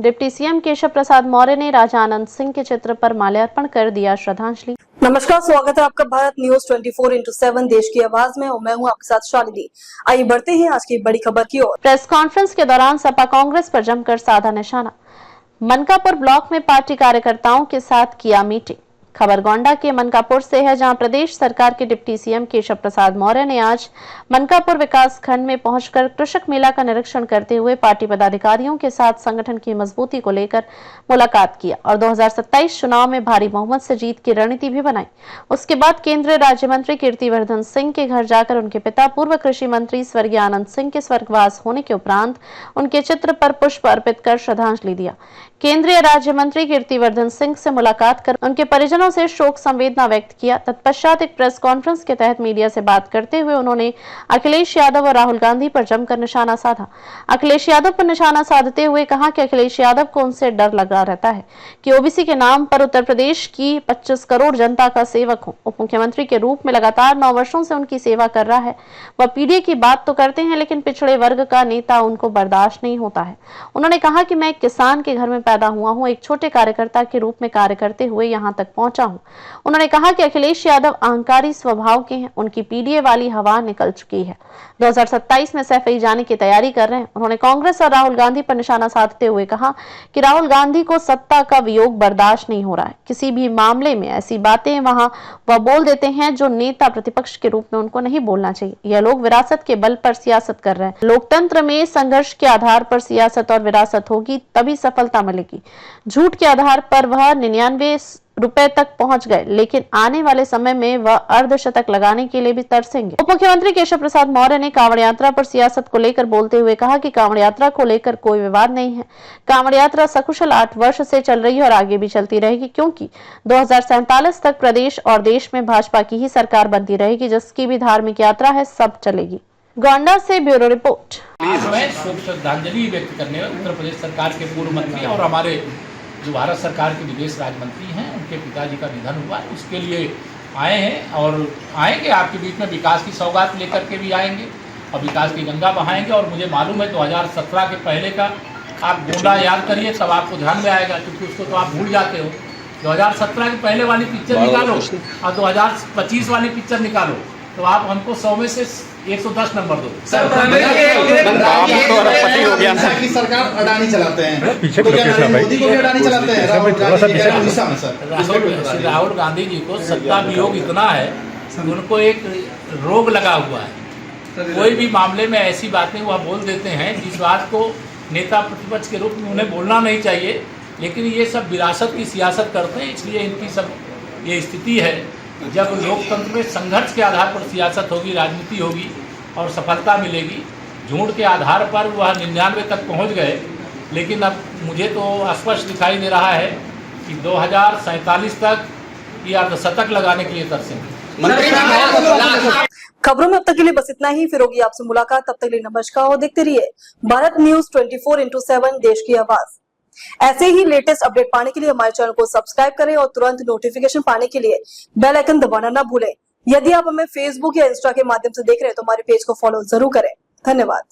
Deputy CM Keshav Prasad Maurya ने राजा आनंद सिंह के चित्र पर माल्यार्पण कर दिया श्रद्धांजलि। नमस्कार, स्वागत है आपका भारत न्यूज 24x7 देश की आवाज में और मैं हूं आपके साथ शालिनी। आइए बढ़ते हैं आज की बड़ी खबर की ओर। प्रेस कॉन्फ्रेंस के दौरान सपा कांग्रेस पर जमकर साधा निशाना। मनकापुर ब्लॉक में पार्टी कार्यकर्ताओं के साथ किया मीटिंग। खबर गोंडा के मनकापुर से है, जहां प्रदेश सरकार के डिप्टी सीएम केशव प्रसाद मौर्य ने आज मनकापुर विकास खंड में पहुंचकर कृषक मेला का निरीक्षण करते हुए पार्टी पदाधिकारियों के साथ संगठन की मजबूती को लेकर मुलाकात किया और 2027 चुनाव में भारी बहुमत से जीत की रणनीति भी बनाई। उसके बाद केंद्रीय राज्य मंत्री कीर्तिवर्धन सिंह के घर जाकर उनके पिता पूर्व कृषि मंत्री स्वर्गीय आनंद सिंह के स्वर्गवास होने के उपरांत उनके चित्र पर पुष्प अर्पित कर श्रद्धांजलि दिया। केंद्रीय राज्य मंत्री कीर्तिवर्धन सिंह से मुलाकात कर उनके परिजनों से शोक संवेदना व्यक्त किया। तत्पश्चात एक प्रेस कॉन्फ्रेंस के तहत मीडिया से बात करते हुए उन्होंने अखिलेश यादव और राहुल गांधी पर जमकर निशाना साधा। अखिलेश यादव पर निशाना साधते हुए कहा कि अखिलेश यादव को उनसे डर लगा रहता है कि ओबीसी के नाम पर उत्तर प्रदेश की 25 करोड़ जनता का सेवक हो। उप मुख्यमंत्री के रूप में लगातार 9 वर्षों से उनकी सेवा कर रहा है। वह पीडीए की बात तो करते हैं, लेकिन पिछड़े वर्ग का नेता उनको बर्दाश्त नहीं होता है। उन्होंने कहा कि मैं एक किसान के घर में पैदा हुआ हूं, एक छोटे कार्यकर्ता के रूप में कार्य करते हुए यहां तक पहुंचा हूं। उन्होंने कहा कि अखिलेश यादव अहंकारी स्वभाव के हैं, उनकी पीडीए वाली हवा निकल चुकी है, 2027 में सफाई जाने की तैयारी कर रहे हैं। उन्होंने कांग्रेस और राहुल गांधी पर निशाना साधते हुए कहा कि राहुल गांधी को सत्ता का वियोग बर्दाश्त नहीं हो रहा है। किसी भी मामले में ऐसी बातें वह बोल देते हैं जो नेता प्रतिपक्ष के रूप में उनको नहीं बोलना चाहिए। यह लोग विरासत के बल पर सियासत कर रहे हैं। लोकतंत्र में संघर्ष के आधार पर सियासत और विरासत होगी, तभी सफलता मिलेगी। झूठ के आधार पर वह 99 रुपए तक पहुंच गए, लेकिन आने वाले समय में वह अर्धशतक लगाने के लिए भी तरसेंगे। उप मुख्यमंत्री केशव प्रसाद मौर्य ने कांवड़ यात्रा पर सियासत को लेकर बोलते हुए कहा कि कांवड़ यात्रा को लेकर कोई विवाद नहीं है। कांवड़ यात्रा सकुशल 8 वर्ष से चल रही है और आगे भी चलती रहेगी, क्योंकि 2047 तक प्रदेश और देश में भाजपा की ही सरकार बनती रहेगी। जिसकी भी धार्मिक यात्रा है, सब चलेगी। गोंडा से ब्यूरो रिपोर्ट। श्रद्धांजलि व्यक्त करने उत्तर प्रदेश सरकार के पूर्व मंत्री और हमारे जो भारत सरकार के विदेश राज्य मंत्री हैं, उनके पिताजी का निधन हुआ, उसके लिए आए हैं और आएंगे आपके बीच में। विकास की सौगात लेकर के भी आएंगे और विकास की गंगा बहाएंगे। और मुझे मालूम है 2017 के पहले का आप गोंडा याद करिए, तब आपको ध्यान में आएगा, क्योंकि उसको तो आप भूल जाते हो। 2017 के पहले वाली पिक्चर निकालो और 2025 वाली पिक्चर निकालो, तो आप हमको 100 में से 110 नंबर दो। की सरकार अडानी चलाते हैं, पीछे मोदी को भी अडानी चलाते हैं। राहुल गांधी जी को सत्ता वियोग इतना है, उनको एक रोग लगा हुआ है। कोई भी मामले में ऐसी बातें वह बोल देते हैं जिस बात को नेता प्रतिपक्ष के रूप में उन्हें बोलना नहीं चाहिए, लेकिन ये सब विरासत की सियासत करते हैं। इसलिए इनकी सब ये स्थिति है। जब लोकतंत्र में संघर्ष के आधार पर सियासत होगी, राजनीति होगी और सफलता मिलेगी। झूठ के आधार पर वह 99 तक पहुंच गए, लेकिन अब मुझे तो स्पष्ट दिखाई दे रहा है कि 2047 तक ये अर्धशतक लगाने के लिए तरसेंगे। खबरों में अब तक के लिए बस इतना ही। फिर होगी आपसे मुलाकात, तब तक के लिए नमस्कार और देखते रहिए भारत न्यूज 24x7 देश की आवाज। ऐसे ही लेटेस्ट अपडेट पाने के लिए हमारे चैनल को सब्सक्राइब करें और तुरंत नोटिफिकेशन पाने के लिए बेल आइकन दबाना न भूलें। यदि आप हमें फेसबुक या इंस्टा के माध्यम से देख रहे हैं तो हमारे पेज को फॉलो जरूर करें। धन्यवाद।